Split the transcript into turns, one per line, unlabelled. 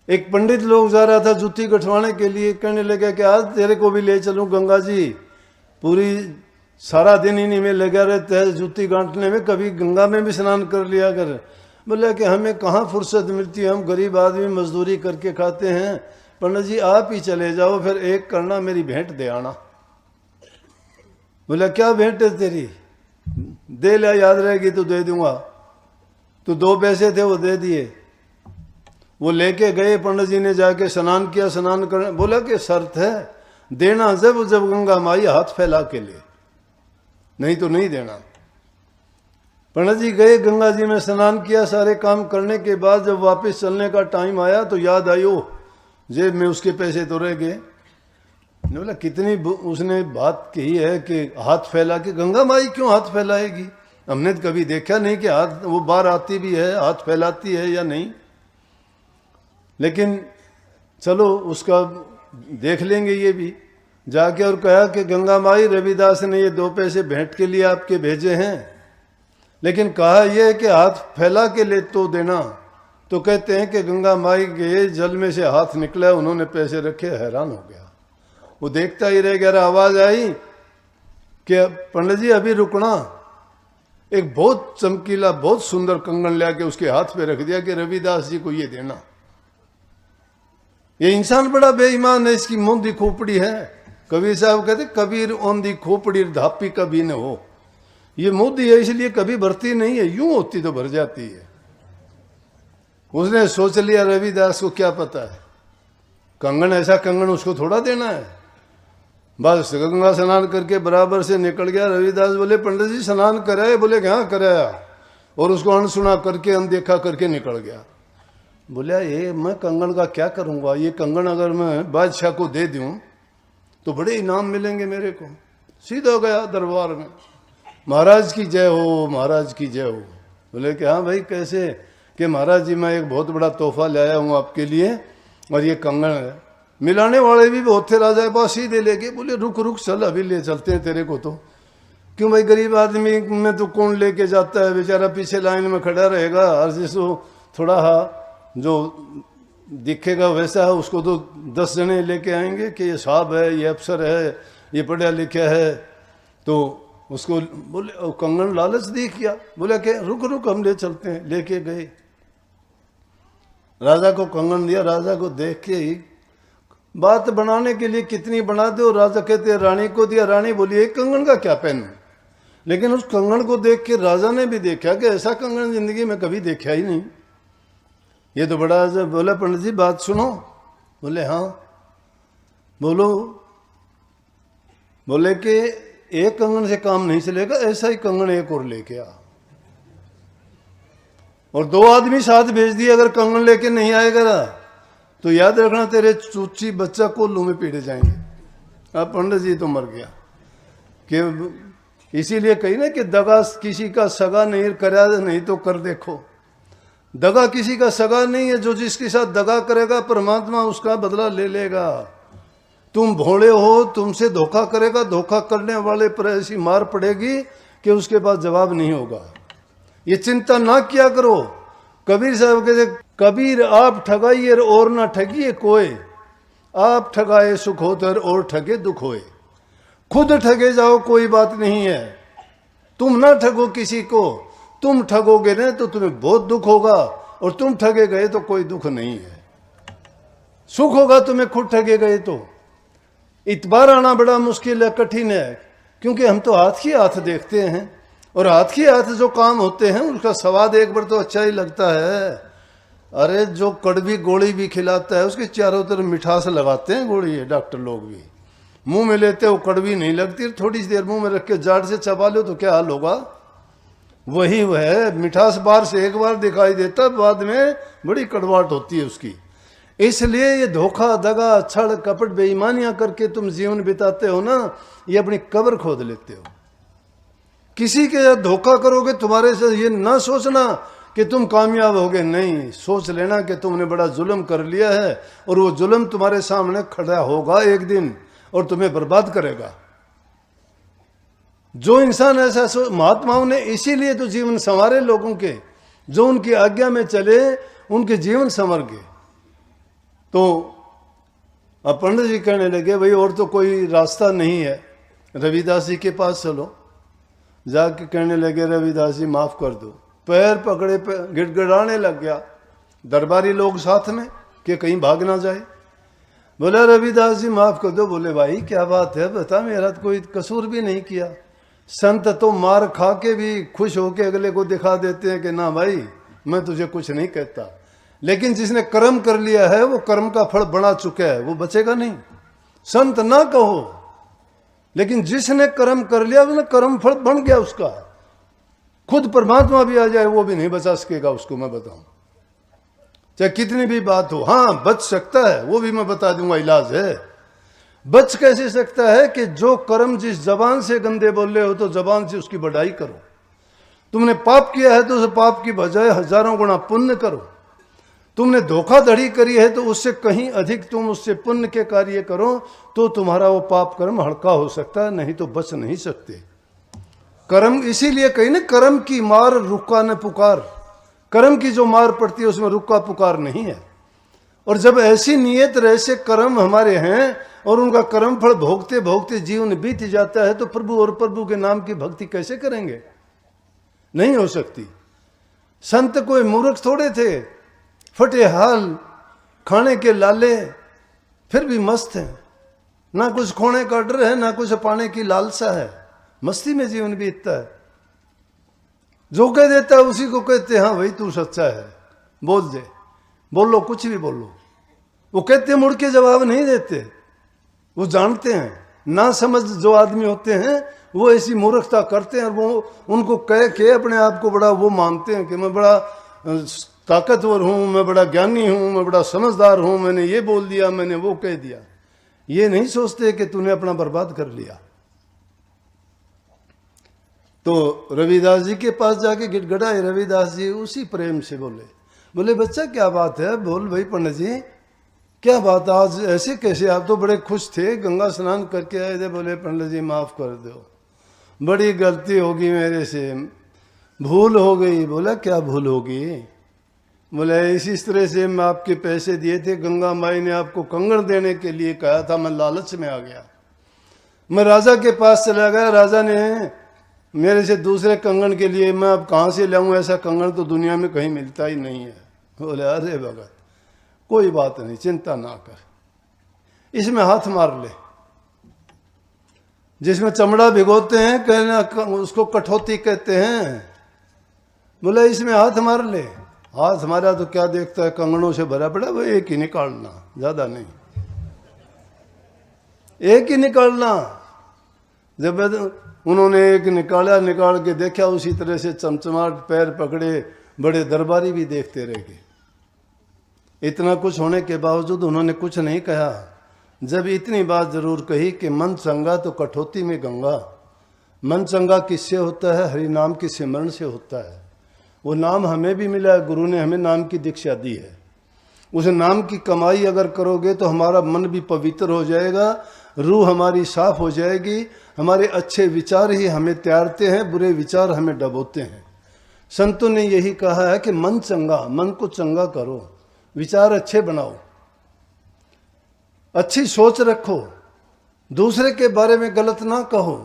एक पंडित लोग जा रहा था जूती गठवाने के लिए, कहने लगा कि आज तेरे को भी ले चलूं गंगा जी, पूरी सारा दिन इन्हीं में लगा रहता है जूती गांठने में, कभी गंगा में भी स्नान कर लिया कर। बोला कि हमें कहाँ फुर्सत मिलती है, हम गरीब आदमी मजदूरी करके खाते हैं। पंडित जी आप ही चले जाओ, फिर एक करना मेरी भेंट दे आना। बोला क्या भेंट है तेरी? दे लिया, याद रहेगी तो दे दूंगा। तो 2 पैसे थे वो दे दिए। वो लेके गए, पंडित जी ने जाके स्नान किया, स्नान कर बोला कि शर्त है देना जब जब गंगा माई हाथ फैला के ले, नहीं तो नहीं देना। पंडित जी गए, गंगा जी में स्नान किया, सारे काम करने के बाद जब वापस चलने का टाइम आया तो याद आई, ओ जेब में उसके पैसे तो रह गए। बोला कितनी उसने बात कही है कि हाथ फैला के, गंगा माई क्यों हाथ फैलाएगी? हमने तो कभी देखा नहीं कि हाथ वो बाहर आती भी है, हाथ फैलाती है या नहीं। लेकिन चलो उसका देख लेंगे ये भी। जाके और कहा कि गंगा माई रविदास ने ये 2 पैसे भेंट के लिए आपके भेजे हैं, लेकिन कहा यह है कि हाथ फैला के ले तो देना। तो कहते हैं कि गंगा माई के जल में से हाथ निकला, उन्होंने पैसे रखे, हैरान हो गया। वो देखता ही रह गया। आवाज आई कि पंडित जी अभी रुकना। एक बहुत चमकीला बहुत सुंदर कंगन लाके उसके हाथ पे रख दिया कि रविदास जी को ये देना। ये इंसान बड़ा बेईमान है, इसकी मुंह दी खोपड़ी है। कबीर साहब कहते कबीर ओंधी खोपड़ी धापी कभी न हो। ये मोदी है इसलिए कभी भरती नहीं है, यूं होती तो भर जाती है। उसने सोच लिया रविदास को क्या पता है, कंगन ऐसा कंगन उसको थोड़ा देना है। बस गंगा स्नान करके बराबर से निकल गया। रविदास बोले पंडित जी स्नान कराए? बोले हाँ कराया। और उसको अनसुना करके अनदेखा करके निकल गया। बोले ये मैं कंगन का क्या करूंगा, ये कंगन अगर मैं बादशाह को दे दूं तो बड़े इनाम मिलेंगे मेरे को। सीधा गया दरबार में, महाराज की जय हो, महाराज की जय हो। बोले कि हाँ भाई कैसे? कि महाराज जी मैं एक बहुत बड़ा तोहफा लाया हूँ आपके लिए, और ये कंगन है। मिलाने वाले भी बहुत थे, राजा के पास सीधे लेके बोले रुक रुक चल अभी ले चलते हैं तेरे को। तो क्यों भाई, गरीब आदमी में तो कौन लेके जाता है, बेचारा पीछे लाइन में खड़ा रहेगा। और जिसको थोड़ा जो दिखेगा वैसा है उसको तो 10 जने लेके आएंगे कि ये साहब है, ये अफसर है, ये पढ़ा लिखा है। तो उसको बोले कंगन लालच देख किया। बोला कि रुक रुक हम ले चलते हैं। लेके गए, राजा को कंगन दिया। राजा को देख के ही बात बनाने के लिए कितनी बना दो। राजा कहते रानी को दिया। रानी बोली एक कंगन का क्या पहनूं? लेकिन उस कंगन को देख के राजा ने भी देखा कि ऐसा कंगन जिंदगी में कभी देखा ही नहीं, ये तो बड़ा। बोला पंडित जी बात सुनो। बोले हाँ बोलो। बोले कि एक कंगन से काम नहीं चलेगा, ऐसा ही कंगन एक और लेके आ। और 2 आदमी साथ भेज दिए। अगर कंगन लेके नहीं आएगा तो याद रखना तेरे चूची बच्चा कोल्लू में पीड़े जाएंगे। अब पंडित जी तो मर गया। कि इसीलिए कही ना कि दगा किसी का सगा नहीं करा नहीं तो कर देखो। दगा किसी का सगा नहीं है, जो जिसके साथ दगा करेगा परमात्मा उसका बदला ले लेगा। तुम भोले हो, तुमसे धोखा करेगा, धोखा करने वाले पर ऐसी मार पड़ेगी कि उसके पास जवाब नहीं होगा। ये चिंता ना किया करो। कबीर साहब कहते कबीर आप ठगाइए और ना ठगिए कोई, आप ठगाए सुख होतर और ठगे दुख होए। खुद ठगे जाओ कोई बात नहीं है, तुम ना ठगो किसी को। तुम ठगोगे ना तो तुम्हें बहुत दुख होगा, और तुम ठगे गए तो कोई दुख नहीं है। सुख होगा तुम्हें खुद ठगे गए तो। इतबार आना बड़ा मुश्किल है, कठिन है, क्योंकि हम तो हाथ ही हाथ देखते हैं, और हाथ ही हाथ जो काम होते हैं उसका स्वाद एक बार तो अच्छा ही लगता है। अरे जो कड़वी गोली भी खिलाता है उसके चारों तरफ मिठास लगाते हैं गोली है, डॉक्टर लोग भी मुंह में लेते वो कड़वी नहीं लगती। थोड़ी सी देर मुंह में रख के जाड़ से चबा लो तो क्या हाल होगा। वही है, मिठास बाहर से एक बार दिखाई देता, बाद में बड़ी कड़वाहट होती है उसकी। इसलिए ये धोखा दगा छड़ कपट बेईमानियां करके तुम जीवन बिताते हो ना, ये अपनी कब्र खोद लेते हो। किसी के साथ धोखा करोगे तुम्हारे से ये ना सोचना कि तुम कामयाब होगे, नहीं, सोच लेना कि तुमने बड़ा जुल्म कर लिया है, और वो जुल्म तुम्हारे सामने खड़ा होगा एक दिन और तुम्हें बर्बाद करेगा। जो इंसान ऐसा महात्माओं ने इसीलिए तो जीवन संवारे लोगों के, जो उनकी आज्ञा में चले उनके जीवन संवर गए। तो अब पंडित जी कहने लगे भाई और तो कोई रास्ता नहीं है, रविदास जी के पास चलो। जाके कहने लगे रविदास जी माफ कर दो। पैर पकड़े गिड़गिड़ाने लग गया, दरबारी लोग साथ में कि कहीं भाग ना जाए। बोला रविदास जी माफ कर दो। बोले भाई क्या बात है, बता, मेरा तो कोई कसूर भी नहीं किया। संत तो मार खा के भी खुश होके अगले को दिखा देते हैं कि ना भाई मैं तुझे कुछ नहीं कहता, लेकिन जिसने कर्म कर लिया है वो कर्म का फल बना चुका है, वो बचेगा नहीं। संत ना कहो, लेकिन जिसने कर्म कर लिया उसने कर्म फल बन गया उसका। खुद परमात्मा भी आ जाए वो भी नहीं बचा सकेगा उसको, मैं बताऊं, चाहे कितनी भी बात हो। हाँ बच सकता है, वो भी मैं बता दूंगा, इलाज है। बच कैसे सकता है कि जो कर्म जिस जबान से गंदे बोल रहे हो तो जबान से उसकी बढ़ाई करो। तुमने पाप किया है तो उस पाप की बजाय हजारों गुना पुण्य करो। तुमने धोखाधड़ी करी है तो उससे कहीं अधिक तुम उससे पुण्य के कार्य करो, तो तुम्हारा वो पाप कर्म हल्का हो सकता है, नहीं तो बच नहीं सकते। कर्म इसीलिए कहीं ना, कर्म की मार रुका न पुकार। कर्म की जो मार पड़ती है उसमें रुका पुकार नहीं है। और जब ऐसी नियत ऐसे कर्म हमारे हैं और उनका कर्म फल भोगते भोगते जीवन बीत जाता है, तो प्रभु और प्रभु के नाम की भक्ति कैसे करेंगे? नहीं हो सकती। संत कोई मूर्ख थोड़े थे, फटे हाल, खाने के लाले, फिर भी मस्त हैं। ना कुछ खोने का डर है, ना कुछ पाने की लालसा है, मस्ती में जीवन बीतता है। जो कह देता है उसी को कहते हैं हाँ भाई तू सच्चा है, बोल दे, बोलो कुछ भी बोलो। वो कहते मुड़ के जवाब नहीं देते, वो जानते हैं। ना समझ जो आदमी होते हैं वो ऐसी मूर्खता करते हैं, और वो उनको कह के अपने आप को बड़ा वो मानते हैं कि मैं बड़ा ताकतवर हूं, मैं बड़ा ज्ञानी हूं, मैं बड़ा समझदार हूं, मैंने ये बोल दिया, मैंने वो कह दिया। ये नहीं सोचते कि तूने अपना बर्बाद कर लिया। तो रविदास जी के पास जाके गिड़गिड़ाए। रविदास जी उसी प्रेम से बोले, बोले बच्चा क्या बात है, बोल भाई पंडित जी क्या बात, आज ऐसे कैसे, आप तो बड़े खुश थे, गंगा स्नान करके आए थे। बोले पंडित जी माफ कर दो, बड़ी गलती होगी मेरे से, भूल हो गई। बोला क्या भूल होगी? बोले इस तरह से मैं आपके पैसे दिए थे, गंगा माई ने आपको कंगन देने के लिए कहा था, मैं लालच में आ गया, मैं राजा के पास चला गया, राजा ने मेरे से दूसरे कंगन के लिए, मैं अब कहाँ से लाऊं, ऐसा कंगन तो दुनिया में कहीं मिलता ही नहीं है। बोले अरे भगत कोई बात नहीं, चिंता ना कर, इसमें हाथ मार ले। जिसमें चमड़ा भिगोते हैं कहना उसको कठौती कहते हैं। बोले इसमें हाथ मार ले। हाथ मारा तो क्या देखता है, कंगनों से भरा पड़ा, वो एक ही निकालना, ज्यादा नहीं, एक ही निकालना। जब उन्होंने एक निकाला, निकाल के देखा उसी तरह से चमचमाट, पैर पकड़े, बड़े दरबारी भी देखते रह गए। इतना कुछ होने के बावजूद उन्होंने कुछ नहीं कहा। जब इतनी बात जरूर कही कि मन चंगा तो कठौती में गंगा। मन चंगा किससे होता है? हरि नाम के सिमरण से होता है। वो नाम हमें भी मिला है, गुरु ने हमें नाम की दीक्षा दी है। उस नाम की कमाई अगर करोगे तो हमारा मन भी पवित्र हो जाएगा, रूह हमारी साफ हो जाएगी। हमारे अच्छे विचार ही हमें त्यारते हैं, बुरे विचार हमें डबोते हैं। संतों ने यही कहा है कि मन चंगा, मन को चंगा करो, विचार अच्छे बनाओ, अच्छी सोच रखो, दूसरे के बारे में गलत ना कहो।